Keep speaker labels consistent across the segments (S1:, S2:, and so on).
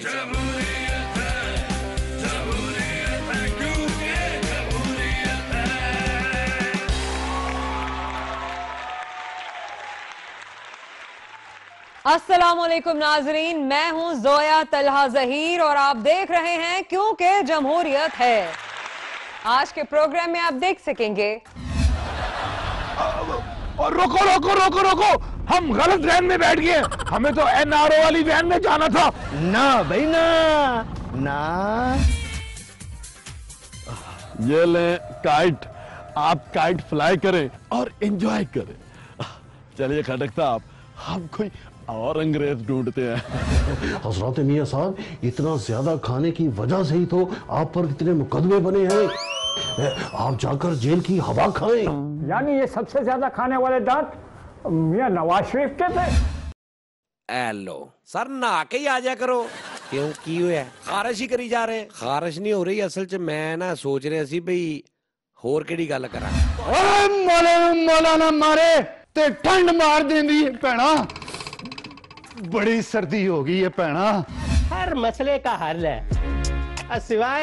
S1: जमहूरियत है, जमहूरियत है, क्योंकि जमहूरियत है।
S2: अस्सलामुअलैकुम नाजरीन, मैं हूं जोया तलहा जहीर और आप देख रहे हैं क्योंकि जमहूरियत है। आज के प्रोग्राम में आप देख सकेंगे।
S3: और रोको रोको रोको रोको, हम गलत वैन में बैठ गए। हमें तो एनआरओ वाली वैन में जाना था।
S4: ना भाई ना ना।
S3: ये ले काइट, आप काइट फ्लाई करें और एंजॉय करें। चलिए खटक साहब, हम कोई और अंग्रेज ढूंढते हैं।
S5: हजरत मियां साहब, इतना ज्यादा खाने की वजह से ही तो आप पर इतने मुकदमे बने हैं। आप जाकर जेल की हवा खाएं।
S6: यानी ये सबसे ज्यादा खाने वाले दांत मियां नवाज शरीफ के थे।
S7: एलो सर, नहा के ही आ जा करो। क्यों की होया? खारिश ही करी जा रहे। खारिश नहीं हो रही, असल च मैं ना सोच रहा सी भाई होर केड़ी गल करा।
S3: मौलाना मारे ते ठंड मार देंदी है भैना। बड़ी सर्दी हो गई है भैना।
S4: हर मसले का हल है सिवाय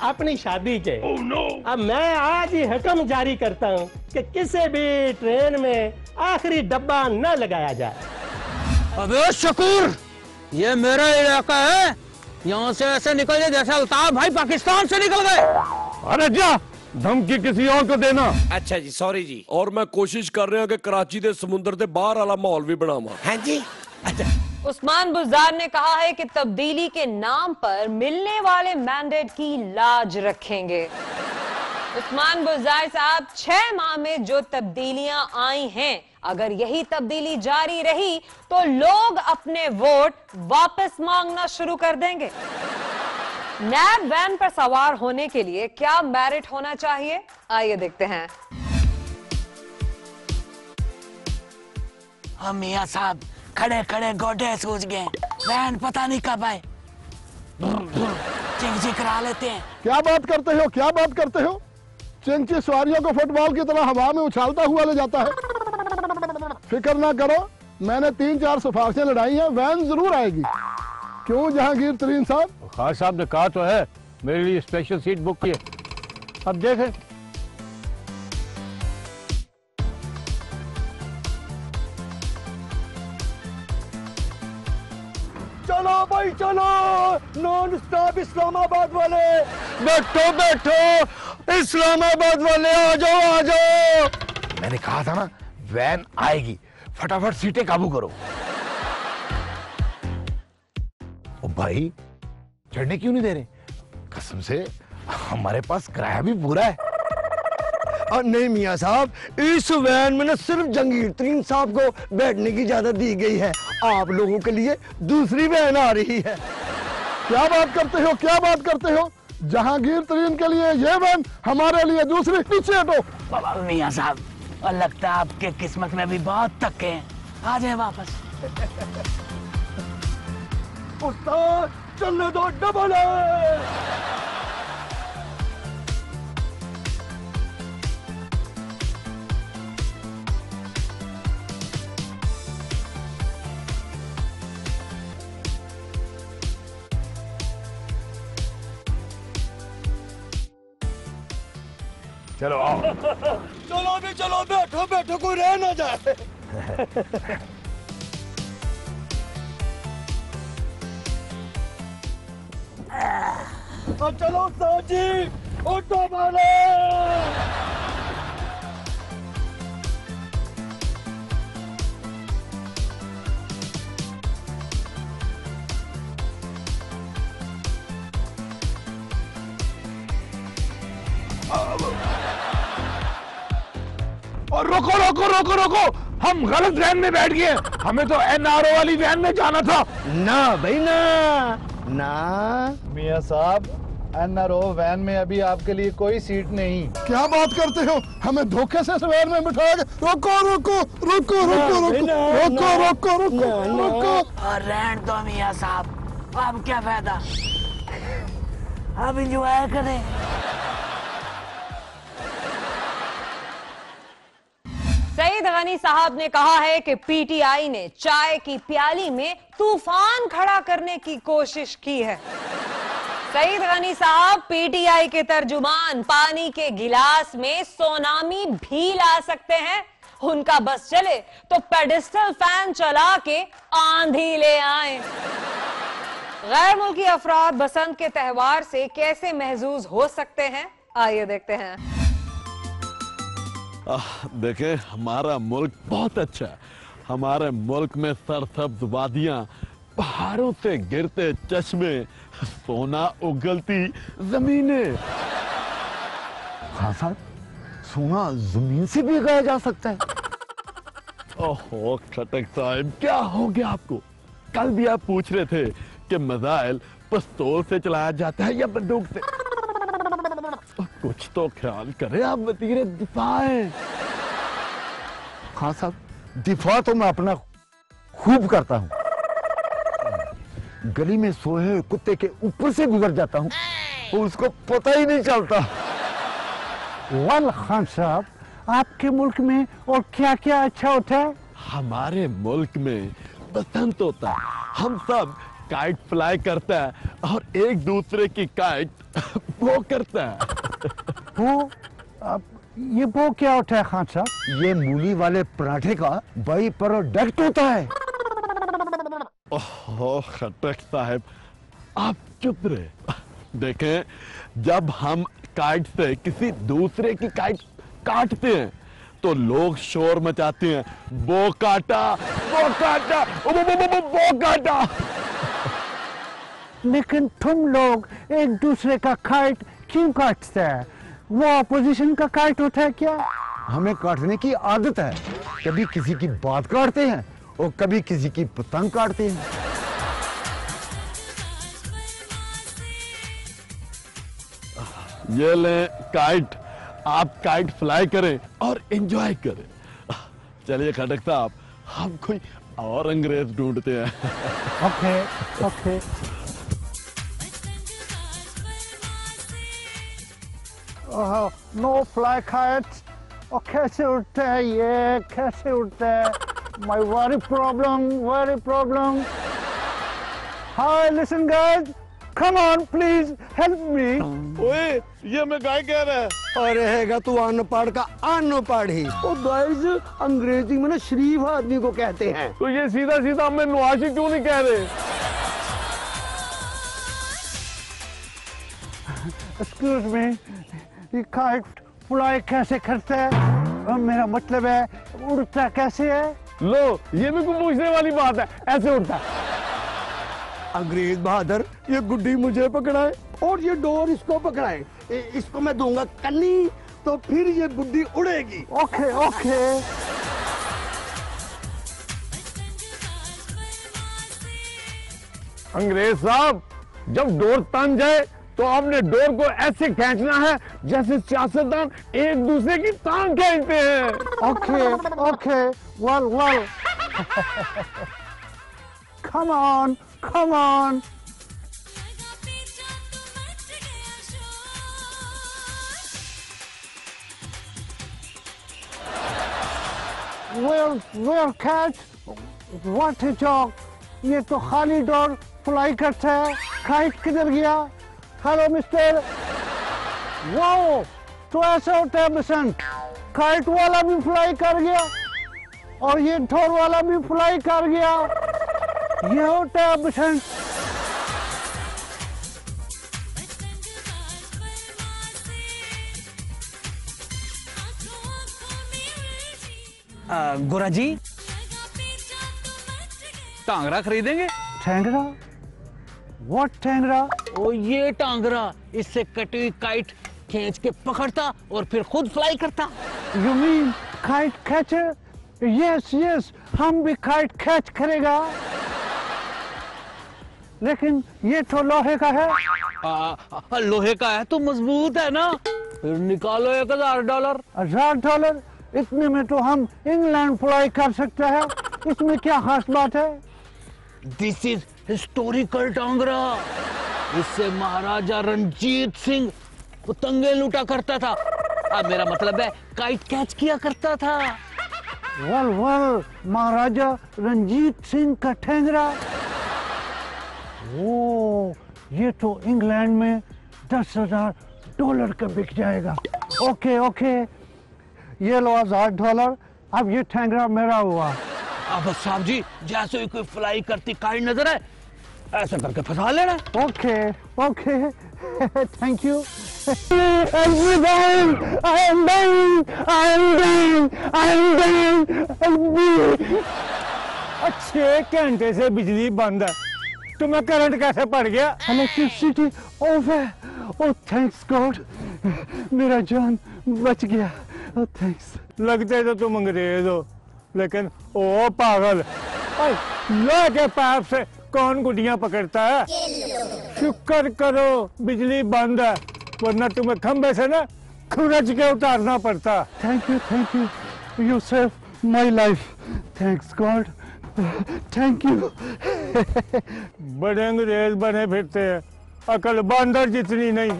S4: अपनी शादी के। अब मैं आज ही हुक्म जारी करता हूँ कि किसी भी ट्रेन में आखिरी डब्बा न लगाया जाए।
S8: अबे शकूर, ये मेरा इलाका है, यहाँ से ऐसे निकल जाए जैसे अल्ताफ भाई पाकिस्तान से निकल गए।
S3: अरे जा, धमकी किसी और को देना।
S7: अच्छा जी, सॉरी जी।
S9: और मैं कोशिश कर रहा कि कराची के समुद्र के बाहर वाला माहौल भी बनावा।
S7: हाँ जी। अच्छा।
S2: उस्मान बुज़दार ने कहा है कि तब्दीली के नाम पर मिलने वाले मैंडेट की लाज रखेंगे। उस्मान बुज़दार साहब, 6 माह में जो तब्दीलियां आई हैं, अगर यही तब्दीली जारी रही तो लोग अपने वोट वापस मांगना शुरू कर देंगे। नैब वैन पर सवार होने के लिए क्या मेरिट होना चाहिए, आइए देखते हैं।
S8: हम मियां साहब खड़े खड़े गोडे सूझ गए, वैन पता नहीं कब आए। चिंची करा लेते हैं।
S3: क्या बात करते हो, क्या बात करते हो? चिंची सवारियों को फुटबॉल की तरह हवा में उछालता हुआ ले जाता है। फिक्र ना करो, मैंने 3-4 सिफारिशें लड़ाई हैं, वैन जरूर आएगी। क्यों जहांगीर तरीन साहब?
S10: खान साहब ने कहा तो है, मेरे लिए स्पेशल सीट बुक की है। अब देखें।
S4: चलो भाई चलो, नॉन स्टॉप इस्लामाबाद वाले।
S3: बैठो बैठो इस्लामाबाद वाले, आ जाओ आ जाओ। मैंने कहा था ना, वैन आएगी, फटाफट सीटें काबू करो। ओ भाई, चढ़ने क्यों नहीं दे रहे? कसम से हमारे पास किराया भी पूरा है।
S4: नहीं मियां साहब, इस वैन में न सिर्फ जहांगीर तरीन साहब को बैठने की इजाजत दी गई है। आप लोगों के लिए दूसरी वैन आ रही है।
S3: क्या बात करते हो, क्या बात करते हो? जहांगीर तरीन के लिए ये वैन, हमारे लिए दूसरी। पीछे हटो।
S8: मियां साहब, और लगता है आपके किस्मत में भी बहुत धक्के हैं, आ जाए वापस।
S4: उस्ताद चलने दो, डबल है।
S3: चलो आओ।
S4: चलो भी चलो, बैठो बैठो, कोई रह ना जाए। अब चलो उस्ताद जी, ऑटो वाले।
S3: और रोको रोको रोको रोको, हम गलत वैन में बैठ गए। हमें तो एनआरओ वाली वैन में जाना था।
S4: ना भाई ना ना।
S11: मियां साहब, एनआरओ वैन में अभी आपके लिए कोई सीट नहीं।
S3: क्या बात करते हो? हमें धोखे से वैन में बिठाया गया। रोको रोको रोको रोको रोको रोको रोको रोको।
S8: और रहने दो मियां साहब, अब क्या फायदा, अब इंजॉय करें।
S2: सही सईद गनी साहब ने कहा है कि पीटीआई ने चाय की प्याली में तूफान खड़ा करने की कोशिश की है। सईद गनी साहब पीटीआई के तर्जुमान पानी के गिलास में सोनामी भी ला सकते हैं। उनका बस चले तो पेडिस्टल फैन चला के आंधी ले आए। गैर मुल्की अफराद बसंत के त्योहार से कैसे महजूज हो सकते हैं, आइए देखते हैं।
S12: देखें, हमारा मुल्क बहुत अच्छा है। हमारे मुल्क में सरसब्ज वादियां, पहाड़ों से गिरते चश्मे, सोना उगलती जमीनें।
S5: हाँ साहब, सोना जमीन से भी उगाया जा सकता है।
S12: ओहो खटक साहब, क्या हो गया आपको? कल भी आप पूछ रहे थे कि मिसाइल पिस्तौल से चलाया जाता है या बंदूक से। कुछ तो ख्याल करें, आप वजीर दिफा हैं।
S5: हाँ साहब, दिफा तो मैं अपना खूब करता हूँ। गली में सोए हुए कुत्ते के ऊपर से गुजर जाता हूँ और उसको पता ही नहीं चलता।
S6: वाल खान साहब, आपके मुल्क में और क्या क्या अच्छा होता है?
S12: हमारे मुल्क में बसंत होता है। हम सब काइट फ्लाई करता है और एक दूसरे की काइट वो करता है।
S6: वो ये वो क्या होता है खान साहब?
S5: ये मूली वाले पराठे का बाई प्रोडक्ट होता है।
S12: ओह खटक साहब, आप चुप रहे। देखें, जब हम काइट से किसी दूसरे की काइट काटते हैं तो लोग शोर मचाते हैं, वो काटा, वो काटा, वो काटा।
S6: लेकिन तुम लोग एक दूसरे का काइट क्यों काटते हैं? वो अपोजिशन का काइट होता है क्या?
S5: हमें काटने की आदत है। कभी किसी की बात काटते हैं और कभी किसी की पतंग काटते हैं।
S12: ये ले काइट, आप काइट फ्लाई करें और एंजॉय करें। चलिए खटक साहब, हम कोई और अंग्रेज ढूंढते हैं।
S6: Okay okay. No fly kites. और कैसे उड़ते हैं ये, कैसे उड़ते हैं? My very problem. Hi listen guys, come on please help me.
S12: ओए, ये मैं गाय कह रहा है।
S5: अरे हैगा तू अनपढ़ का अनपढ़ ही। ओ गाइस, अंग्रेजी में ना शरीफ आदमी को कहते हैं।
S12: तो ये सीधा सीधा हमें नवाशी क्यों नहीं कह रहे?
S6: एक्सक्यूज मी, ये काइट फ्लाई कैसे करता है? मेरा मतलब है उड़ता कैसे है?
S12: लो, ये भी कोई पूछने वाली बात है? ऐसे उड़ता है।
S5: अंग्रेज बहादुर, ये गुड्डी मुझे पकड़ाए और ये डोर इसको पकड़ाए। इसको मैं दूंगा कन्नी, तो फिर ये गुड्डी उड़ेगी।
S6: Okay okay.
S12: अंग्रेज साहब, जब डोर तन जाए तो आपने डोर को ऐसे खींचना है जैसे सियासतदान एक दूसरे की टांग खींचते हैं।
S6: Okay okay. Well come on. Well, cat, what a joke. ये तो खाली डोर फ्लाई करता है। काइट किधर गया? Hello mister. वाओ, तो ऐसा होता है बसंत। काइट वाला भी फ्लाई कर गया और ये डोर वाला भी फ्लाई कर गया। ये होता है बसंत।
S8: गोरा जी, टांगरा खरीदेंगे?
S6: टैंगरा? व्हाट टैंगरा?
S8: ओ ये टांगरा, इससे कटी हुई काइट खींच के पकड़ता और फिर खुद फ्लाई करता।
S6: You mean kite catcher? Yes, हम भी काइट कैच करेगा। लेकिन ये तो लोहे का है।
S8: लोहे का है तो मजबूत है ना। फिर निकालो $1000।
S6: $1000? इतने में तो हम इंग्लैंड फ्लाई कर सकते हैं। इसमें क्या खास बात है?
S8: This is historical Tangra. इससे महाराजा रंजीत सिंह पतंगे लूटा करता था। अब मेरा मतलब है काइट कैच किया करता था।
S6: वल महाराजा रंजीत सिंह का ठेंगरा। ओ, ये तो इंग्लैंड में $10,000 का बिक जाएगा। ओके ओके, ये लो $1,000। अब ये ठेंगरा मेरा हुआ।
S8: अब साहब जी जैसे कोई फ्लाई करती काइट नजर है ऐसे करके फंसा लेना।
S6: Okay okay, thank you. अच्छे घंटे से बिजली बंद है, तुम्हें करंट कैसे पड़ गया? इलेक्ट्रिसिटी ऑफ है। ओह थैंक्स गॉड, मेरा जान बच गया। ओह थैंक्स। लगते तो तुम अंग्रेज हो, लेकिन ओ पागल, लोहे के पाइप से कौन गुड्डियां पकड़ता है? शुक्र करो बिजली बंद है, वरना तुम्हें खंबे से ना खुरच के उतारना पड़ता। Thank you, you save my life. Thanks God, thank you. बड़े अंग्रेज बने फिरते हैं, अकल बंदर जितनी नहीं।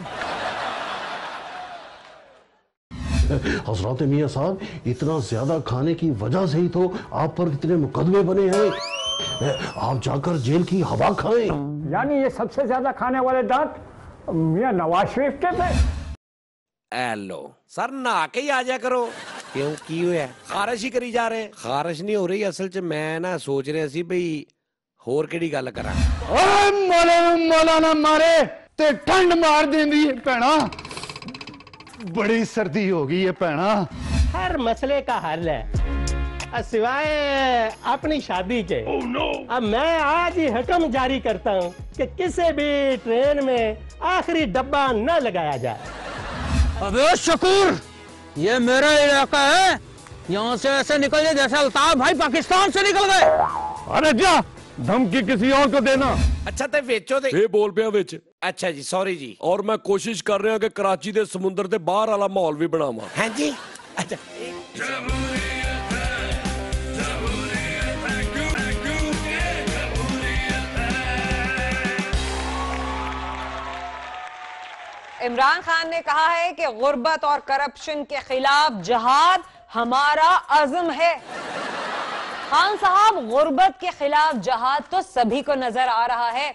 S5: हजरत मियां साहब, इतना ज्यादा खाने की वजह से ही तो आप पर इतने मुकदमे बने हैं। आप जाकर जेल की हवा खाएं।
S6: यानी ये सबसे ज्यादा खाने वाले दांत मियां नवाज शरीफ के थे।
S7: एलो सर नहा के ही आ जा करो। क्यों की होया? खारिश ही करी जा रहे। खारिश नहीं हो रही, असल च मैं ना सोच रहा सी भाई होर केड़ी गल करा।
S11: मौलाना मारे ते ठंड मार देंदी है भैना, बड़ी सर्दी हो गई है भैना।
S4: हर मसले का हल है सिवाय अपनी शादी के। अब मैं आज ही हुक्म जारी करता हूँ कि किसी भी ट्रेन में आखिरी डब्बा न लगाया जाए।
S8: अबे शकूर, ये मेरा इलाका है, यहाँ से ऐसे निकल जाए जैसे अल्ताफ भाई पाकिस्तान से निकल गए।
S10: अरे जा, धमकी किसी और को देना।
S7: अच्छा ते वेचो दे
S9: ਇਹ ਬੋਲ ਪਿਆ ਵਿੱਚ।
S7: अच्छा जी सॉरी जी।
S9: ਔਰ ਮੈਂ ਕੋਸ਼ਿਸ਼ ਕਰ ਰਿਹਾ ਕਿ ਕਰਾਚੀ ਦੇ ਸਮੁੰਦਰ ਦੇ ਬਾਹਰ ਵਾਲਾ ਮਾਹੌਲ ਵੀ ਬਣਾਵਾਂ।
S7: हाँ जी अच्छा
S2: इमरान खान ने कहा है कि गुर्बत और करप्शन के खिलाफ जहाद हमारा अज़्म है। खान साहब, गुर्बत के खिलाफ जहाद तो सभी को नजर आ रहा है।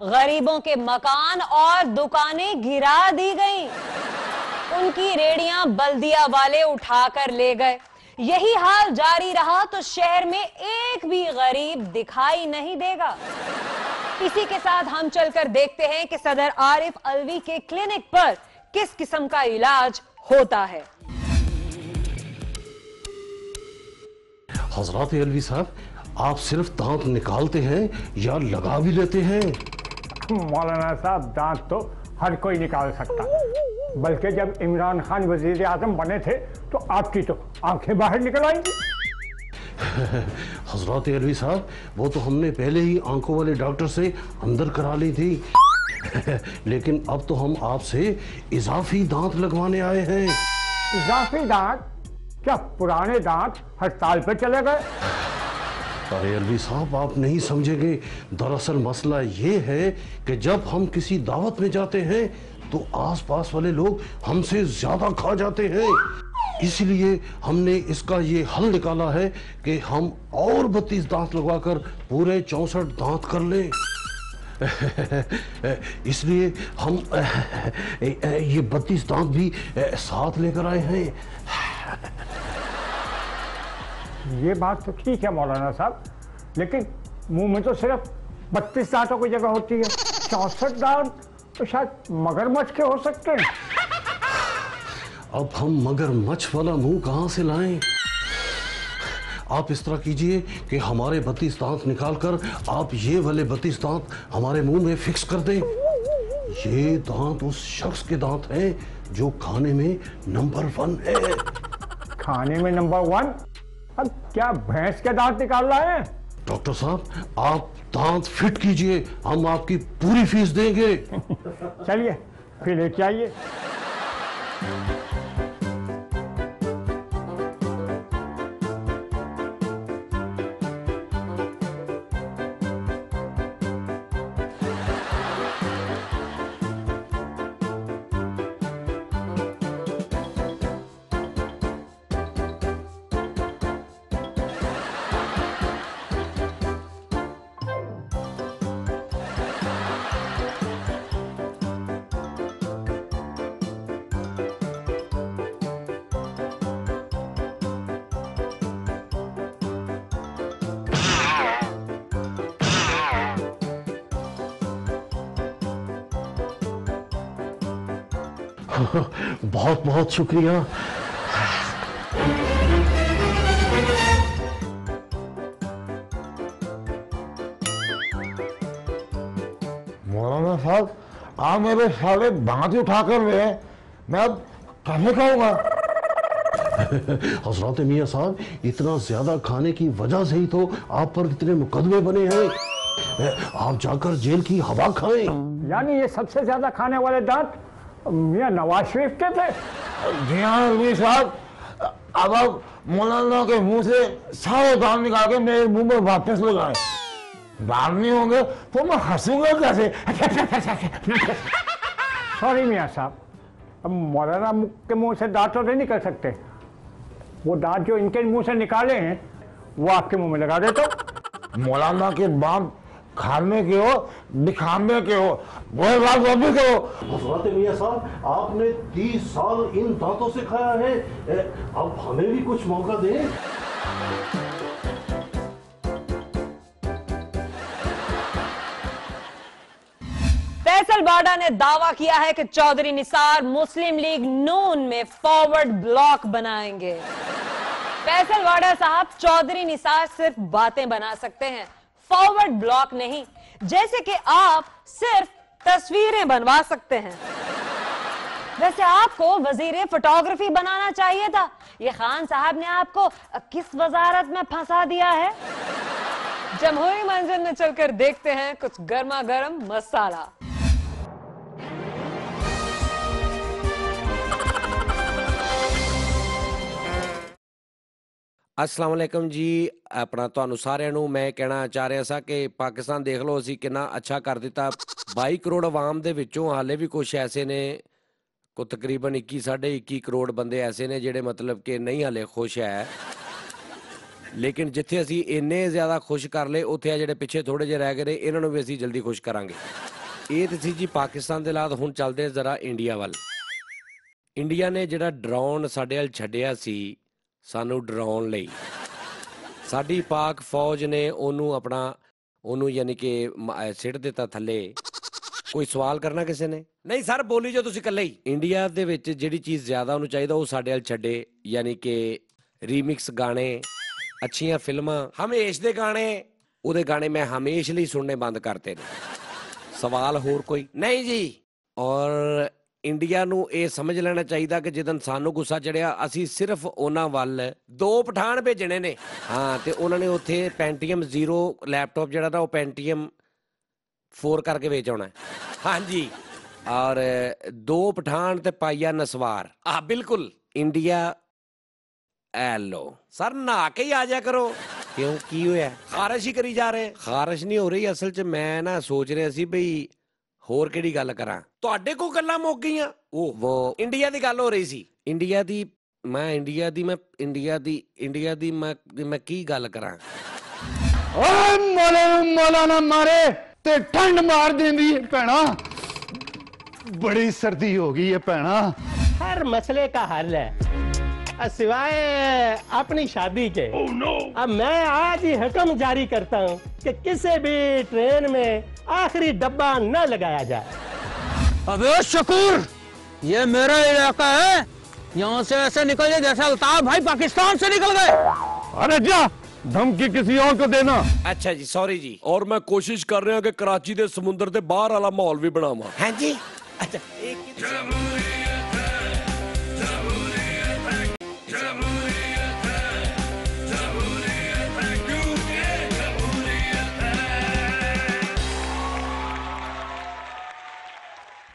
S2: गरीबों के मकान और दुकानें गिरा दी गईं, उनकी रेडियां बल्दिया वाले उठाकर ले गए। यही हाल जारी रहा तो शहर में एक भी गरीब दिखाई नहीं देगा। इसी के साथ हम चलकर देखते हैं कि सदर आरिफ अलवी के क्लिनिक पर किस किस्म का इलाज होता है।
S5: हजरत अलवी साहब, आप सिर्फ दांत निकालते हैं या लगा भी लेते हैं?
S6: मौलाना साहब, दांत तो हर कोई निकाल सकता, बल्कि जब इमरान खान वजीर आजम बने थे तो आपकी तो आंखें बाहर निकल आएंगी।
S5: हजरत अलवी साहब, वो तो हमने पहले ही आंखों वाले डॉक्टर से अंदर करा ली थी। लेकिन अब तो हम आपसे इजाफी दांत लगवाने आए हैं।
S6: इजाफी दांत? क्या पुराने दांत हड़ताल पे चले गए?
S5: अरे अलवी साहब, आप नहीं समझेंगे। दरअसल मसला ये है कि जब हम किसी दावत में जाते हैं तो आसपास वाले लोग हमसे ज्यादा खा जाते हैं। इसलिए हमने इसका ये हल निकाला है कि हम और 32 दांत लगवाकर पूरे 64 दांत कर लें। इसलिए हम ये 32 दांत भी साथ लेकर आए हैं।
S6: ये बात तो ठीक है मौलाना साहब, लेकिन मुंह में तो सिर्फ 32 दांतों की जगह होती है, 64 दांत तो शायद मगरमच्छ के हो सकते हैं।
S5: अब हम मगरमच्छ वाला मुंह कहां से लाएं? आप इस तरह कीजिए कि हमारे 32 दांत निकालकर आप ये वाले 32 दांत हमारे मुंह में फिक्स कर दें। ये दांत उस शख्स के दांत हैं जो खाने में नंबर 1 है।
S6: खाने में नंबर 1? अब क्या भैंस के दांत निकाल रहे हैं?
S5: डॉक्टर साहब, आप दांत फिट कीजिए, हम आपकी पूरी फीस देंगे।
S6: चलिए फिर लेके आइए।
S5: बहुत बहुत शुक्रिया।
S13: मौलाना साहब आप मेरे साले बांध उठा कर ले, मैं अब कैसे खाऊंगा?
S5: हजरत मियाँ साहब, इतना ज्यादा खाने की वजह से ही तो आप पर इतने मुकदमे बने हैं। आप जाकर जेल की हवा खाएं।
S6: यानी ये सबसे ज्यादा खाने वाले दांत मियाँ नवाज शरीफ के थे?
S13: जी हाँ अली साहब, अब आप मौलाना के मुंह से सारे दांत निकाल के मेरे मुंह में वापस लगाए। दांत नहीं होंगे तो मैं हंसूंगा कैसे?
S6: सॉरी मियाँ साहब, अब मौलाना के मुंह से दांत तो नहीं निकल सकते। वो दांत जो इनके मुंह से निकाले हैं वो आपके मुंह में लगा देता हूं।
S13: मौलाना के दांत खाने के हो दिखाने के हो, वही बात वो भी करो।
S5: हजरत मियाँ साहब, आपने 30 साल इन दांतों से खाया है, अब हमें भी कुछ मौका दें।
S2: फैसल बाडा ने दावा किया है कि चौधरी निसार मुस्लिम लीग नून में फॉरवर्ड ब्लॉक बनाएंगे। फैसल बाडा साहब, चौधरी निसार सिर्फ बातें बना सकते हैं, फॉरवर्ड ब्लॉक नहीं। जैसे कि आप सिर्फ तस्वीरें बनवा सकते हैं, वैसे आपको वजीर फोटोग्राफी बनाना चाहिए था। ये खान साहब ने आपको किस वजारत में फंसा दिया है? जमहूरी मंजिल में चलकर देखते हैं कुछ गर्मा गर्म मसाला।
S7: अस्सलाम वालेकुम जी, अपना ਤੁਹਾਨੂੰ ਸਾਰਿਆਂ ਨੂੰ ਮੈਂ ਕਹਿਣਾ ਚਾਹ ਰਿਹਾ ਸਾਂ ਕਿ ਪਾਕਿਸਤਾਨ ਦੇਖ ਲਓ ਅਸੀਂ ਕਿੰਨਾ ਅੱਛਾ ਕਰ ਦਿੱਤਾ। 22 ਕਰੋੜ ਆਵਾਮ ਦੇ ਵਿੱਚੋਂ ਹਾਲੇ ਵੀ ਕੁਝ ਐਸੇ ਨੇ, ਕੋ ਤਕਰੀਬਨ 21 ਕਰੋੜ ਬੰਦੇ ਐਸੇ ਨੇ ਜਿਹੜੇ ਮਤਲਬ ਕਿ ਨਹੀਂ ਹਾਲੇ ਖੁਸ਼ ਹੈ। ਲੇਕਿਨ ਜਿੱਥੇ ਅਸੀਂ ਇੰਨੇ ਜ਼ਿਆਦਾ ਖੁਸ਼ ਕਰ ਲਏ, ਉੱਥੇ ਆ ਜਿਹੜੇ ਪਿੱਛੇ ਥੋੜੇ ਜਿਹੇ ਰਹਿ ਗਏ ਨੇ, ਇਹਨਾਂ ਨੂੰ ਵੀ ਅਸੀਂ ਜਲਦੀ ਖੁਸ਼ ਕਰਾਂਗੇ। ਇਹ ਤੇ ਸੀ ਜੀ ਪਾਕਿਸਤਾਨ ਦੇ ਹਾਲਾਤ। ਹੁਣ ਚੱਲਦੇ ਜ਼ਰਾ ਇੰਡੀਆ ਵੱਲ। ਇੰਡੀਆ ਨੇ ਜਿਹੜਾ ਡਰੋਨ ਸਾਡੇ ਵੱਲ ਛੱਡਿਆ ਸੀ ਸਾਨੂੰ ਡਰਾਉਣ ਲਈ, ਸਾਡੀ ਪਾਕ ਫੌਜ ਨੇ ਉਹਨੂੰ ਯਾਨੀ ਕਿ ਸਿੱਟ ਦਿੱਤਾ ਥੱਲੇ। ਕੋਈ ਸਵਾਲ ਕਰਨਾ ਕਿਸੇ ਨੇ? ਨਹੀਂ ਸਰ, ਬੋਲੀ ਜੋ ਤੁਸੀਂ ਇਕੱਲੇ ਹੀ। ਇੰਡੀਆ ਦੇ ਵਿੱਚ ਜਿਹੜੀ ਚੀਜ਼ ਜ਼ਿਆਦਾ ਉਹਨੂੰ ਚਾਹੀਦਾ ਉਹ ਸਾਡੇ ਵੱਲ ਛੱਡੇ, ਯਾਨੀ ਕਿ ਰੀਮਿਕਸ ਗਾਣੇ, ਅੱਛੀਆਂ ਫਿਲਮਾਂ, ਹਮੇਸ਼ ਦੇ ਗਾਣੇ। ਉਹਦੇ ਗਾਣੇ ਮੈਂ ਹਮੇਸ਼ ਲਈ ਸੁਣਨੇ ਬੰਦ ਕਰਤੇ ਨੇ। ਸਵਾਲ ਹੋਰ ਕੋਈ? ਨਹੀਂ ਜੀ। ਔਰ ਇੰਡੀਆ ਨੂੰ ਇਹ ਸਮਝ ਲੈਣਾ ਚਾਹੀਦਾ ਕਿ ਜਦੋਂ ਸਾਨੂੰ ਗੁੱਸਾ ਚੜਿਆ, ਅਸੀਂ ਸਿਰਫ ਉਹਨਾਂ ਵੱਲ 2 ਪਠਾਨ ਭੇਜਣੇ ਨੇ। ਹਾਂ, ਤੇ ਉਹਨਾਂ ਨੇ ਉੱਥੇ ਪੈਂਟੀਐਮ 0 ਲੈਪਟਾਪ ਜਿਹੜਾ ਨਾ ਉਹ ਪੈਂਟੀਐਮ 4 ਕਰਕੇ ਵੇਚ ਆਉਣਾ। ਹਾਂਜੀ, ਔਰ 2 ਪਠਾਨ ਤੇ ਪਾਈਆ ਨਸਵਾਰ। ਆਹ ਬਿਲਕੁਲ ਇੰਡੀਆ ਐ ਲੋ। ਸਰ ਨਹਾ ਕੇ ਹੀ ਆ ਜਾ ਕਰੋ। ਕਿਉਂ, ਕੀ ਹੋਇਆ? ਖਾਰਿਸ਼ ਹੀ ਕਰੀ ਜਾ ਰਹੇ। ਖਾਰਿਸ਼ ਨਹੀਂ ਹੋ ਰਹੀ, ਅਸਲ 'ਚ ਮੈਂ ਨਾ ਸੋਚ ਰਿਹਾ ਸੀ ਬਈ ਹੋਰ ਕਿਹੜੀ ਗੱਲ ਕਰਾਂ। ਤੁਹਾਡੇ ਕੋਲ ਗੱਲਾਂ ਮੁੱਕ ਗਈਆਂ। ਉਹ ਇੰਡੀਆ ਦੀ ਗੱਲ ਹੋ ਰਹੀ ਸੀ। ਇੰਡੀਆ ਦੀ ਮੈਂ ਕੀ ਗੱਲ ਕਰਾਂ?
S11: ਓਏ ਮੌਲਾਨਾ ਮਾਰੇ ਤੇ ਠੰਡ ਮਾਰ ਦਿੰਦੀ ਹੈ ਭੈਣਾ, बड़ी सर्दी हो गई है भैना।
S4: हर मसले का हल है सिवाय अपनी शादी के। अब मैं आज ही हुक्म जारी करता हूँ कि किसी भी ट्रेन में आखिरी डब्बा न लगाया जाए।
S8: अबे शकूर, ये मेरा इलाका है, यहाँ से ऐसे निकल जाए जैसे अल्ताफ भाई पाकिस्तान से निकल गए।
S12: अरे जा, धमकी किसी और को देना।
S7: अच्छा जी, सॉरी जी।
S9: और मैं कोशिश कर रहा कि कराची के समुंदर के बाहर वाला माहौल भी बनावा।
S7: हाँ जी। अच्छा,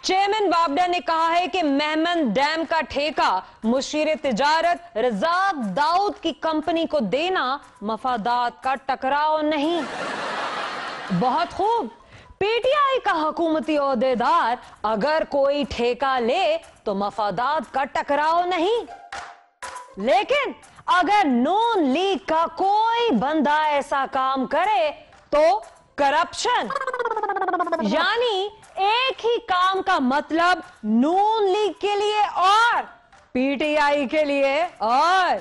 S2: चेयरमैन बाबडा ने कहा है कि मेहमन डैम का ठेका मुशीर तिजारत रजाक दाऊद की कंपनी को देना मफादात का टकराव नहीं। बहुत खूब। पीटीआई का हुकूमती ओहदेदार अगर कोई ठेका ले तो मफादात का टकराव नहीं, लेकिन अगर नून लीग का कोई बंदा ऐसा काम करे तो करप्शन, यानी एक ही काम का मतलब नून लीग के लिए और पीटीआई के लिए और।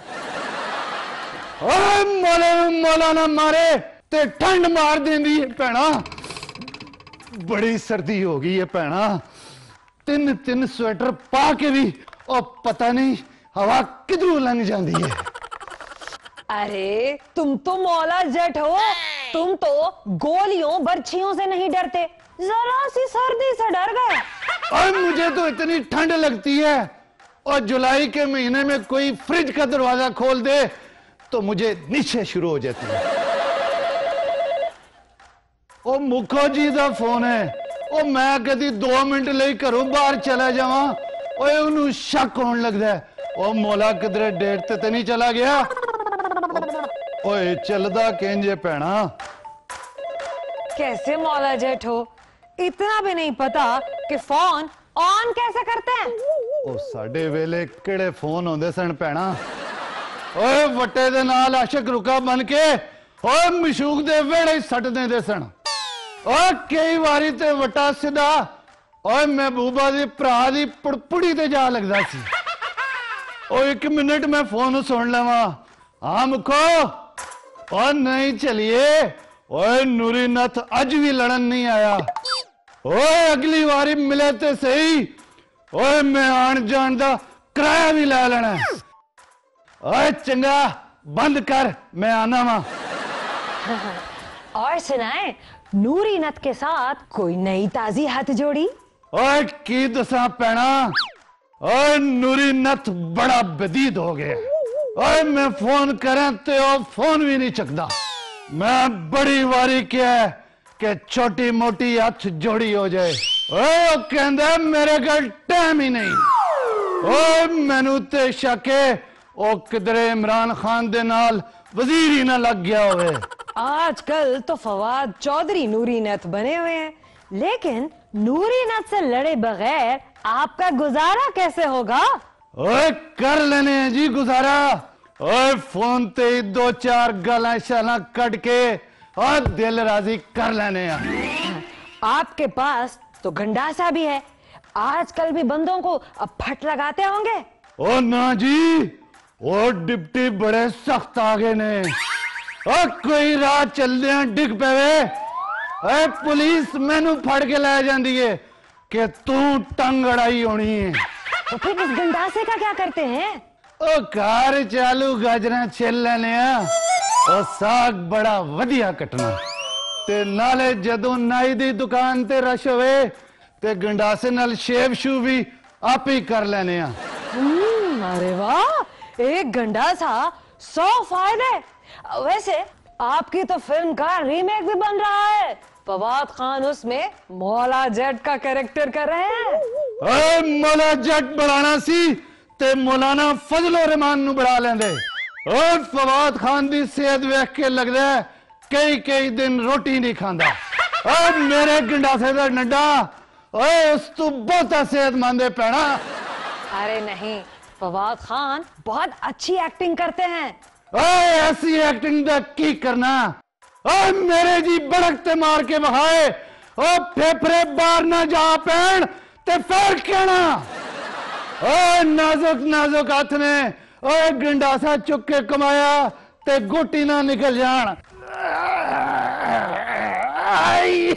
S11: मौलाना मारे ते ठंड मार देंदी है भैना, बड़ी सर्दी हो गई है भैना। तीन स्वेटर पा के भी और पता नहीं हवा किधरों लंघ जाती है।
S2: अरे तुम तो मौला जट हो, तुम तो गोलियों बर्छियों से नहीं डरते, जरा सी सर्दी से डर गए।
S11: और मुझे तो इतनी ठंड लगती है, और जुलाई के महीने में कोई फ्रिज का दरवाजा खोल दे तो मुझे नीचे शुरू हो जाती है। ओ मुखो जी का फोन है, ओ मैं कभी 2 मिनट ले घरों बाहर चला जावा, ओए उन्हें शक होने लगता है, ओ मौला किधरे डेट ते नहीं चला गया। ओए चलदा केंजे पैना।
S2: कैसे मौला जेठ हो, इतना भी नहीं पता कि फोन ऑन कैसे करते हैं।
S11: ओ साडे वेले केड़े फोन होंदे सन पैना। ओए वट्टे दे नाल आशिक रुका बन के ओए मशूक दे वेड़े सट देंदे सन। ओए कई बारी ते वट्टा सीधा ओए महबूबा दी भरा दी पुड़पुड़ी ते जा लगदा सी। ओ 1 मिनट में फोन सुन लवा। हाँ मुखो, और नहीं चलिए। ओए नूरी नथ अज भी लड़न नहीं आया। ओए अगली बारी मिले ते सही, ओए मैं आन जान दा किराया भी ले लेना। ओए चंगा बंद कर, मैं आना वा।
S2: और सुनाए, नूरी नथ के साथ कोई नई ताजी हाथ जोड़ी।
S11: ओए की दसा पैना, ओए नूरी नथ बड़ा बदीद हो गया। ओए मैं फोन करें तो वो फोन भी नहीं चकदा। मैं बड़ी वारी क्या है कि छोटी मोटी हाथ जोड़ी हो जाए। ओए कहंदा मेरे घर टाइम ही नहीं। ओए मैनू ते शक है ओ किधरे इमरान खान दे नाल वजीर ही ना लग गया होवे।
S2: आजकल तो फवाद चौधरी नूरी नथ बने हुए हैं, लेकिन नूरी नथ से लड़े बगैर आपका गुजारा कैसे होगा?
S11: ओए कर लेने हैं जी गुजारा। ओए फोन ते 2-4 गालां शालां कट के और दिल राजी कर लेने हैं।
S2: आपके पास तो गंडासा भी है, आजकल भी बंदों को अब फट लगाते होंगे।
S11: ओ ना जी, ओ डिप्टी बड़े सख्त आगे ने। ओ कोई राह चलदे डिग पवे, ए पुलिस मैनू फड़ के ले जाती है कि तू टंग अड़ाई होनी है।
S2: तो फिर इस गंडासे का क्या करते हैं?
S11: ओ कार चालू गाजरा छिल लेने ओ साग बड़ा वधिया कटना ते नाले जदों नाई दी दुकान ते रश होवे ते गंडासे नाल शेव शू भी आप ही कर लेने।
S2: अरे वाह, एक गंडासा 100 फायदे। वैसे आपकी तो फिल्म का रीमेक भी बन रहा है, फवाद खान उसमें मौला जट का कैरेक्टर कर रहे हैं।
S11: मौला जट बढ़ाना सी ते मौलाना फजलो रहमान नु बढ़ा लेंदे। ओए फवाद खान दी सेहत वेख के लगदा है कई दिन रोटी नहीं खांदा। ओए मेरे गंडासे दा नड्डा ओए उस तू बहुता सेहतमंद है पैना।
S2: अरे नहीं, फवाद खान बहुत अच्छी एक्टिंग करते हैं।
S11: ओए ऐसी एक्टिंग दा की करना। ओए मेरे जी बड़कते मार के बहाए ओ फेफड़े बाहर ना जा पैन ते फिर कहना ओए नाजुक हाथ ने ओए गंडासा चुक के कमाया ते गोटी ना निकल जान। आई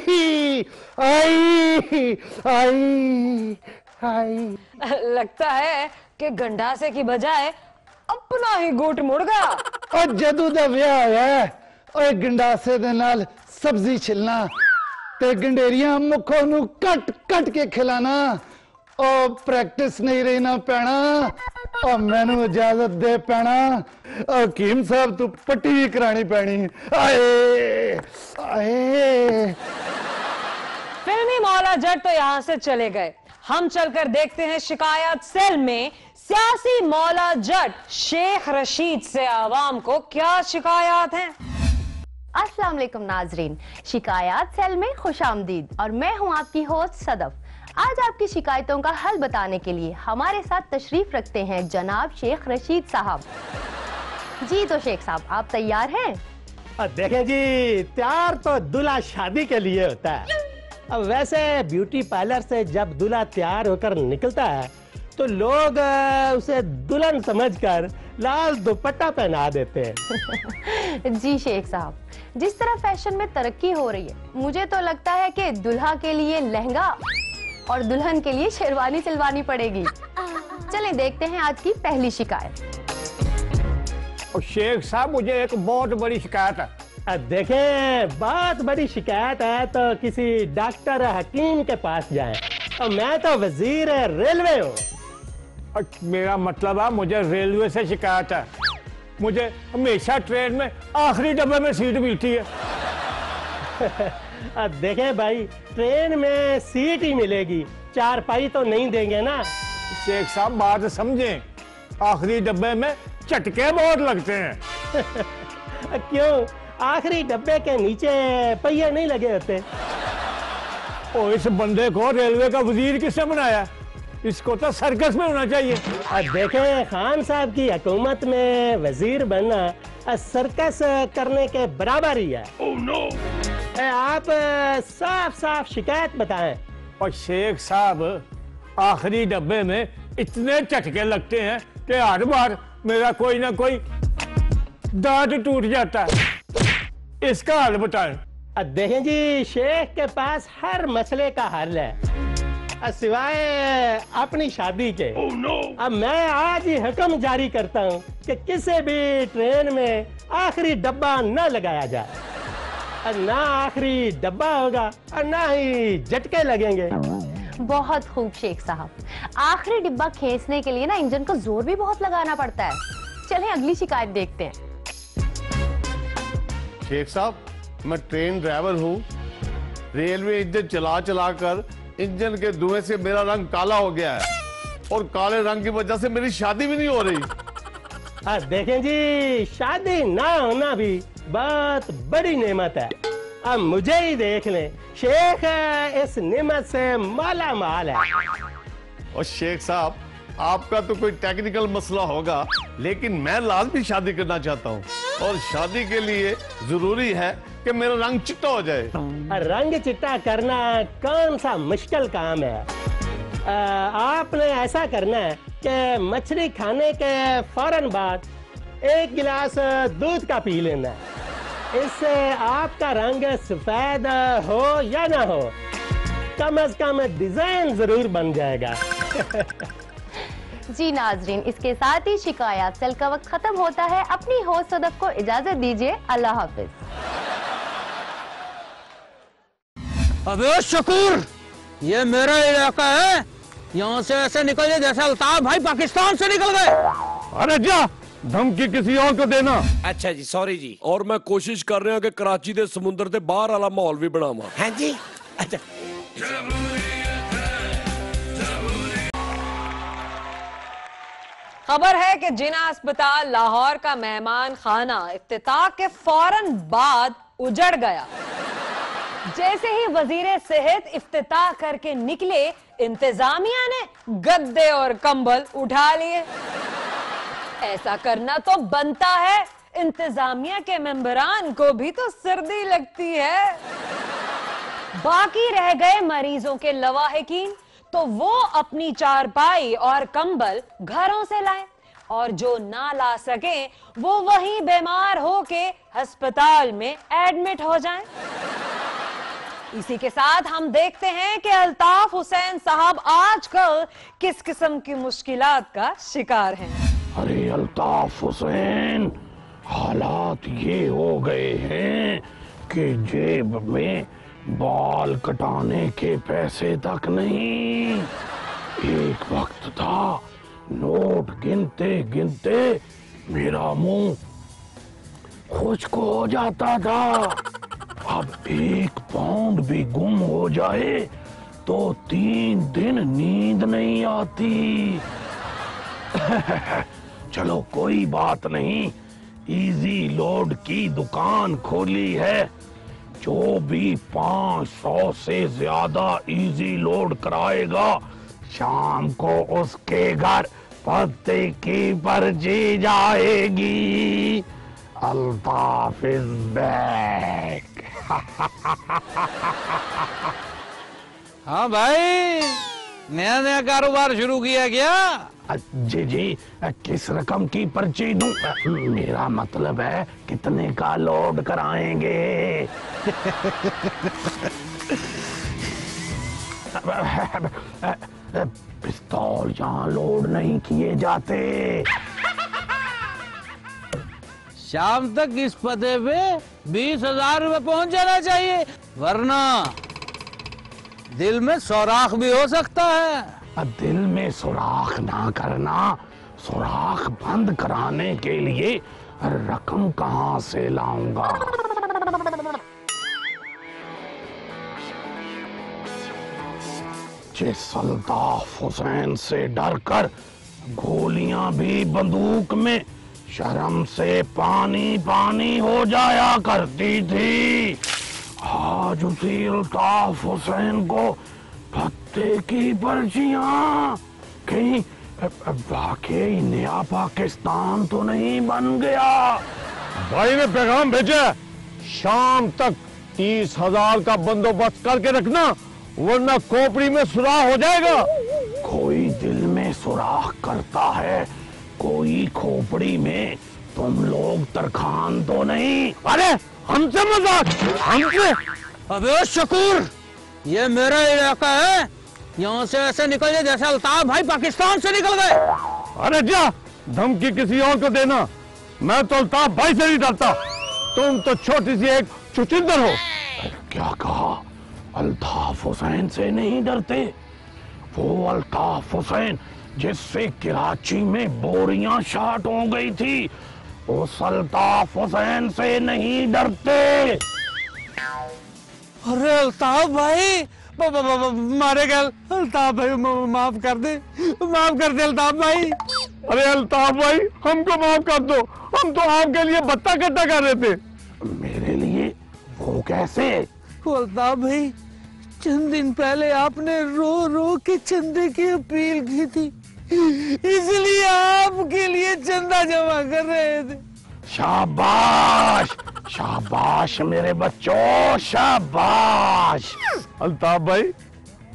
S11: आई आई आई।
S2: लगता है कि गंडासे की बजाय अपना ही गोट मुड़ गया।
S11: और जदू दा विआह होया ओए गंडासे दे नाल सब्जी छिलना ते गंडेरियां मुखों नू कट कट के खिलाना। ओ प्रैक्टिस नहीं रही ना पैना। और मैनू इजाजत दे पैना। हकीम साहब तू पट्टी भी करानी पैनी। आए आए।
S2: फिल्मी मौला जट तो यहाँ से चले गए, हम चलकर देखते हैं शिकायत सेल में सियासी मौला जट शेख रशीद से आवाम को क्या शिकायत हैं।
S14: अस्सलाम वालेकुम नाजरीन, शिकायत सेल में खुशामदीद और मैं हूं आपकी होस्ट सदफ। आज आपकी शिकायतों का हल बताने के लिए हमारे साथ तशरीफ रखते हैं जनाब शेख रशीद साहब। जी तो शेख साहब, आप तैयार हैं?
S4: देखें जी, तैयार तो दूल्हा शादी के लिए होता है। अब वैसे ब्यूटी पार्लर से जब दूल्हा तैयार होकर निकलता है तो लोग उसे दुल्हन समझकर लाल दुपट्टा पहना देते हैं।
S14: जी शेख साहब, जिस तरह फैशन में तरक्की हो रही है, मुझे तो लगता है कि दुल्हा के लिए लहंगा और दुल्हन के लिए शेरवानी सिलवानी पड़ेगी। चलें देखते हैं आज की पहली शिकायत।
S10: और शेख साहब मुझे एक बहुत बड़ी शिकायत है।
S4: देखें बहुत बड़ी शिकायत है तो किसी डॉक्टर हकीम के पास जाएं। और मैं तो वजीर रेलवे हूँ।
S10: मेरा मतलब है मुझे रेलवे से शिकायत है। मुझे हमेशा ट्रेन में आखिरी डब्बे में सीट मिलती है।
S4: देखें भाई ट्रेन में सीट ही मिलेगी, चारपाई तो नहीं देंगे ना।
S10: शेख साहब बात समझें, आखिरी डब्बे में चटके बहुत लगते हैं।
S4: क्यों, आखिरी डब्बे के नीचे पहिए नहीं लगे होते?
S10: ओ, इस बंदे को रेलवे का वजीर किसने बनाया? इसको तो सर्कस में होना चाहिए।
S4: देखें खान साहब की हुकूमत में वजीर बनना सर्कस करने के बराबर ही है।
S10: Oh, no.
S4: आप साफ साफ शिकायत बताएं।
S10: और शेख साहब आखिरी डब्बे में इतने चटके लगते हैं कि हर बार मेरा कोई ना कोई दांत टूट जाता है। इसका हल बताएं।
S4: देखें जी शेख के पास हर मसले का हल है सिवाय अपनी शादी के।
S1: Oh, no.
S4: अब मैं आज ही हुक्म जारी करता हूँ कि किसी भी ट्रेन में आखिरी डब्बा न लगाया जाए। और ना आखिरी डब्बा होगा और ना ही झटके लगेंगे।
S14: बहुत खूब शेख साहब, आखिरी डिब्बा खींचने के लिए ना इंजन को जोर भी बहुत लगाना पड़ता है। चलें अगली शिकायत देखते हैं।
S11: शेख साहब मैं ट्रेन ड्राइवर हूँ। रेलवे इंजन चला चला कर इंजन के धुएं से मेरा रंग काला हो गया है और काले रंग की वजह से मेरी शादी भी नहीं हो रही।
S4: देखें जी शादी ना होना भी बहुत बड़ी नेमत है। अब मुझे ही देख लें, शेख इस नेमत से माला माल है।
S11: और शेख साहब आपका तो कोई टेक्निकल मसला होगा, लेकिन मैं लाजमी शादी करना चाहता हूँ और शादी के लिए जरूरी है कि मेरा रंग चिट्टा हो जाए।
S4: रंग चिट्टा करना कौन सा मुश्किल काम है? आपने ऐसा करना है कि मछली खाने के फौरन बाद एक गिलास दूध का पी लेना है। इससे आपका रंग सफेद हो या ना हो, कम से कम डिजाइन जरूर बन जाएगा।
S14: जी नाजरीन, इसके साथ ही शिकायत सेल का वक्त खत्म होता है। अपनी होस्ट सदफ को इजाजत दीजिए। अल्लाह हाफिज।
S8: अबे शकूर, ये मेरा इलाका है, यहाँ से ऐसे निकल जाए जैसे अल्ताफ भाई पाकिस्तान से निकल गए।
S12: अरे जा, धमकी किसी और को देना।
S7: अच्छा जी, सॉरी जी।
S9: और मैं कोशिश कर रहा कि कराची के समुद्र के बाहर वाला माहौल भी बनावा।
S7: हाँ जी, अच्छा।
S2: खबर है कि जिना अस्पताल लाहौर का मेहमान खाना इफ्तिताह के फौरन बाद उजड़ गया। जैसे ही वजीर सेहत इफ्तिताह करके निकले, इंतजामिया ने गद्दे और कंबल उठा लिए। ऐसा करना तो बनता है, इंतजामिया के मेंबरान को भी तो सर्दी लगती है। बाकी रह गए मरीजों के लवाहिकीन, तो वो अपनी चारपाई और कंबल घरों से लाएं, और जो ना ला सके वो वहीं बीमार होके अस्पताल में एडमिट हो जाएं। इसी के साथ हम देखते हैं कि अल्ताफ हुसैन साहब आजकल किस किस्म की मुश्किलात का शिकार हैं।
S5: अरे अल्ताफ हुसैन, हालात ये हो गए हैं कि जेब में बाल कटाने के पैसे तक नहीं। एक वक्त था नोट गिनते गिनते मेरा मुंह खुश्क हो जाता था। अब 1 पाउंड भी गुम हो जाए तो 3 दिन नींद नहीं आती। चलो कोई बात नहीं, इजी लोड की दुकान खोली है। जो भी 500 से ज्यादा इजी लोड कराएगा, शाम को उसके घर पत्ते की पर्ची जाएगी। Altaf is back.
S8: हाँ भाई, नया नया कारोबार शुरू किया क्या?
S5: जी जी, किस रकम की पर्ची दूं? मेरा मतलब है कितने का लोड कराएंगे?
S13: पिस्तौल यहाँ लोड नहीं किए जाते।
S8: शाम तक इस पते पे 20,000 रुपए पहुंच जाना चाहिए, वरना दिल में सुराख भी हो सकता है।
S13: दिल में सुराख ना करना, सुराख बंद कराने के लिए रकम कहां से लाऊंगा? जिस अल्ताफ हुसैन से डरकर गोलियां भी बंदूक में शर्म से पानी पानी हो जाया करती थी, आज उसी अल्ताफ हुसैन को पत्ते की पर्चियां कहीं वाकई नया पाकिस्तान तो नहीं बन गया।
S12: भाई ने पैगाम भेजा, शाम तक 30,000 का बंदोबस्त करके रखना, वरना खोपड़ी में सुराख हो जाएगा।
S13: कोई दिल में सुराख करता है, कोई खोपड़ी में। तुम लोग तरखान तो नहीं?
S12: अरे हमसे मजाक, हमसे?
S8: अबे शकूर, ये मेरा इलाका है, यहाँ से ऐसे निकल जाए जैसे अल्ताफ भाई पाकिस्तान से निकल गए।
S12: अरे जा, धमकी किसी और को देना, मैं तो अल्ताफ भाई से नहीं डरता, तुम तो छोटी सी एक चुचिंदर हो।
S13: क्या कहा? अल्ताफ हुसैन से नहीं डरते? वो अल्ताफ हुसैन जिससे कराची में बोरियां शार्ट हो गई थी, उस अल्ताफ हुसैन से नहीं डरते।
S8: अरे अल्ताफ भाई मारे गए, अल्ताफ भाई माफ कर दे, माफ कर दे अल्ताफ भाई।
S12: अरे अल्ताफ भाई, हमको माफ कर दो, हम तो आपके लिए बत्ता इकट्ठा कर रहे थे।
S13: मेरे लिए? वो कैसे?
S8: अल्ताफ भाई, चंद दिन पहले आपने रो रो के चंदे की अपील की थी, इसलिए आपके लिए चंदा जमा कर रहे थे।
S13: शाबाश, शाबाश मेरे बच्चों, शाबाश।
S12: अल्ताफ भाई,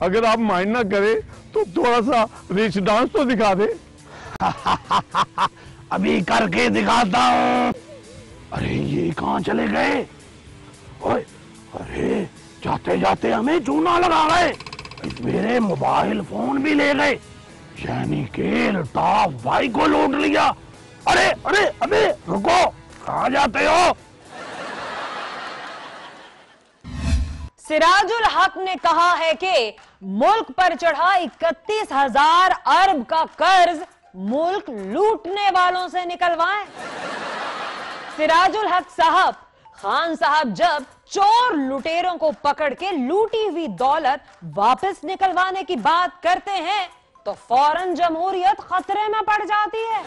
S12: अगर आप माइंड ना करें तो थोड़ा सा रिच डांस तो दिखा दे।
S13: अभी करके दिखाता हूँ। अरे ये कहाँ चले गए? ओए, अरे जाते जाते हमें चूना लगा गए, मेरे मोबाइल फोन भी ले गए, यानी कि अल्ताफ भाई को लूट लिया। अरे अरे अबे रुको, कहाँ जाते हो?
S2: सिराजुल हक ने कहा है कि मुल्क पर चढ़ा 31,000 अरब का कर्ज मुल्क लूटने वालों से निकलवाएं। सिराजुल हक साहब, खान साहब जब चोर लुटेरों को पकड़ के लूटी हुई दौलत वापस निकलवाने की बात करते हैं तो फौरन जमहूरियत खतरे में पड़ जाती है।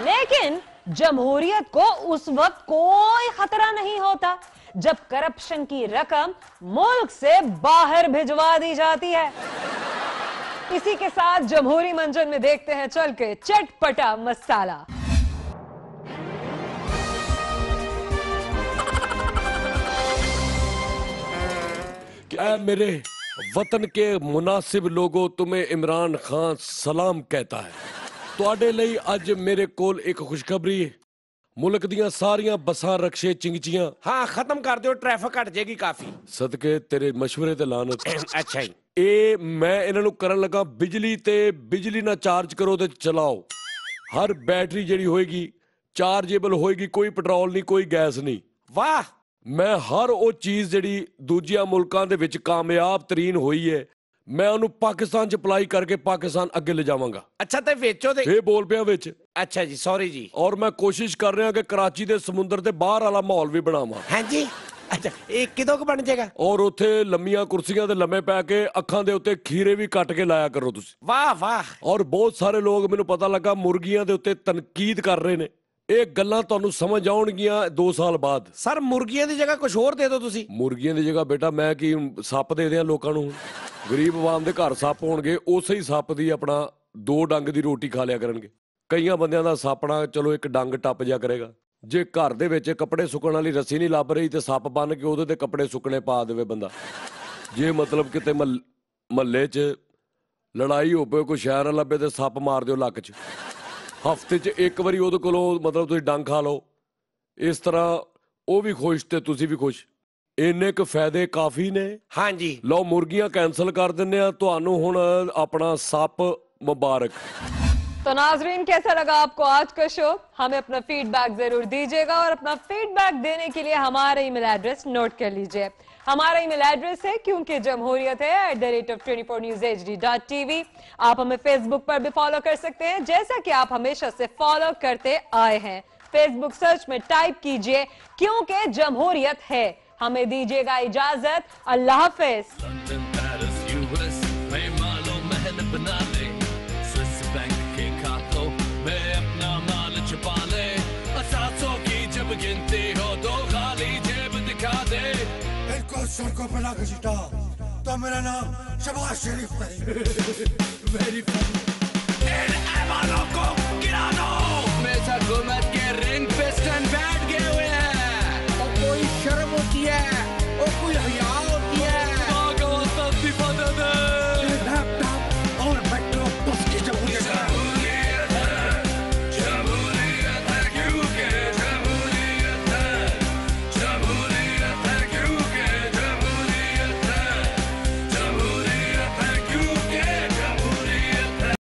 S2: लेकिन जमहूरियत को उस वक्त कोई खतरा नहीं होता जब करप्शन की रकम मुल्क से बाहर भिजवा दी जाती है। इसी के साथ जमहूरी मंजर में देखते हैं चल के चटपटा मसाला।
S9: क्या मेरे वतन के मुनासिब लोगों, तुम्हें इमरान खान सलाम कहता है। तुहाडे लई अज मेरे कोल एक खुशखबरी है। मुल्क दियां सारियां बसां रक्शे चिंगचियां
S7: हाँ खत्म कर दियो, ट्रैफिक घट जाएगी काफी।
S9: सदके तेरे मशवरे ते लानत।
S7: अच्छा जी,
S9: ए मैं इन्हां नूं करन लगा बिजली ते बिजली ना चार्ज करो ते चलाओ। हर बैटरी जेड़ी होएगी चार्जेबल होएगी, कोई पेट्रोल नहीं, कोई गैस नहीं।
S7: वाह,
S9: मैं हर वो चीज जेड़ी दूजिया मुल्कां दे विच कामयाब तरीन होई है, मैं उन्हें पाकिस्तान च अप्लाई करके पाकिस्तान अगे ले जावांगा।
S7: अच्छा ते वेचो दे।
S9: ये बोल पिया विच।
S7: अच्छा जी, सॉरी जी।
S9: और मैं कोशिश कर रहा कि कराची दे समुंदर दे बाहर वाला माहौल भी बनावा।
S7: हाँ जी, अच्छा एक किदों को बन जाएगा?
S9: और उथे लम्मियां कुर्सियां ते लम्मे पै के अखां दे उत्ते खीरे भी कट के लाया करो तुसी।
S7: वाह वाह।
S9: और बहुत सारे लोग मैनू पता लगा मुर्गियां दे उत्ते तनकीद कर रहे ने। ਇਹ ਗੱਲਾਂ ਤੁਹਾਨੂੰ ਸਮਝ ਆਉਣਗੀਆਂ 2 ਸਾਲ ਬਾਅਦ।
S7: ਸਰ ਮੁਰਗੀਆਂ ਦੀ ਜਗ੍ਹਾ ਕੁਝ ਹੋਰ ਦੇ ਦਿਓ ਤੁਸੀਂ।
S9: ਮੁਰਗੀਆਂ ਦੀ ਜਗ੍ਹਾ ਬੇਟਾ ਮੈਂ ਕੀ ਸੱਪ ਦੇ ਦਿਆਂ ਲੋਕਾਂ ਨੂੰ? ਗਰੀਬ ਆਵਾਮ ਦੇ ਘਰ ਸੱਪ ਹੋਣਗੇ, ਉਸੇ ਹੀ ਸੱਪ ਦੀ ਆਪਣਾ 2 ਡੰਗ ਦੀ ਰੋਟੀ ਖਾ ਲਿਆ ਕਰਨਗੇ। ਕਈਆਂ ਬੰਦਿਆਂ ਦਾ ਸਾਪਣਾ ਚਲੋ ਇੱਕ ਡੰਗ ਟੱਪ ਜਾ ਕਰੇਗਾ। ਜੇ ਘਰ ਦੇ ਵਿੱਚ ਕੱਪੜੇ ਸੁੱਕਣ ਵਾਲੀ ਰੱਸੀ ਨਹੀਂ ਲੱਭ ਰਹੀ ਤੇ ਸੱਪ ਬੰਨ ਕੇ ਉਹਦੇ ਤੇ ਕੱਪੜੇ ਸੁੱਕਣੇ ਪਾ ਦੇਵੇ ਬੰਦਾ। ਜੇ ਮਤਲਬ ਕਿਤੇ ਮਹੱਲੇ 'ਚ ਲੜਾਈ ਹੋਵੇ, ਕੋਈ ਸ਼ਹਿਰ ਨਾ ਲੱਭੇ ਤੇ ਸੱਪ ਮਾਰ ਦਿਓ ਲੱਕ 'ਚ। ਹਫ਼ਤੇ 'ਚ ਇੱਕ ਵਾਰੀ ਉਹਦੇ ਕੋਲੋਂ ਮਤਲਬ ਤੁਸੀਂ ਡੰਗ ਖਾ ਲਓ। ਇਸ ਤਰ੍ਹਾਂ ਉਹ ਵੀ ਖੁਸ਼ ਤੇ ਤੁਸੀਂ ਵੀ ਖੁਸ਼। ਇੰਨੇ ਕੁ ਫਾਇਦੇ ਕਾਫੀ ਨੇ।
S7: ਹਾਂਜੀ
S9: ਲਓ ਮੁਰਗੀਆਂ कैंसिल कर ਦਿੰਨੇ ਆ, ਤੁਹਾਨੂੰ ਹੁਣ अपना सप मुबारक।
S2: तो नाजरीन, कैसा लगा आपको आज का शो? हमें अपना फीडबैक जरूर दीजिएगा और अपना फीडबैक देने के लिए हमारा ईमेल एड्रेस नोट कर लीजिए। हमारा ईमेल एड्रेस है क्योंकि जमहूरियत है @24newshd.tv। आप हमें फेसबुक पर भी फॉलो कर सकते हैं, जैसा कि आप हमेशा से फॉलो करते आए हैं। फेसबुक सर्च में टाइप कीजिए क्योंकि जमहूरियत है। हमें दीजिएगा इजाजत। अल्लाह हाफिज।
S1: गिनती हो दो खाली जेब दिखा दे, इनको सड़कों पर ना घसीटा तो मेरा नाम शबाज शरीफ नहीं। वेरी फनी इन ऐवानों को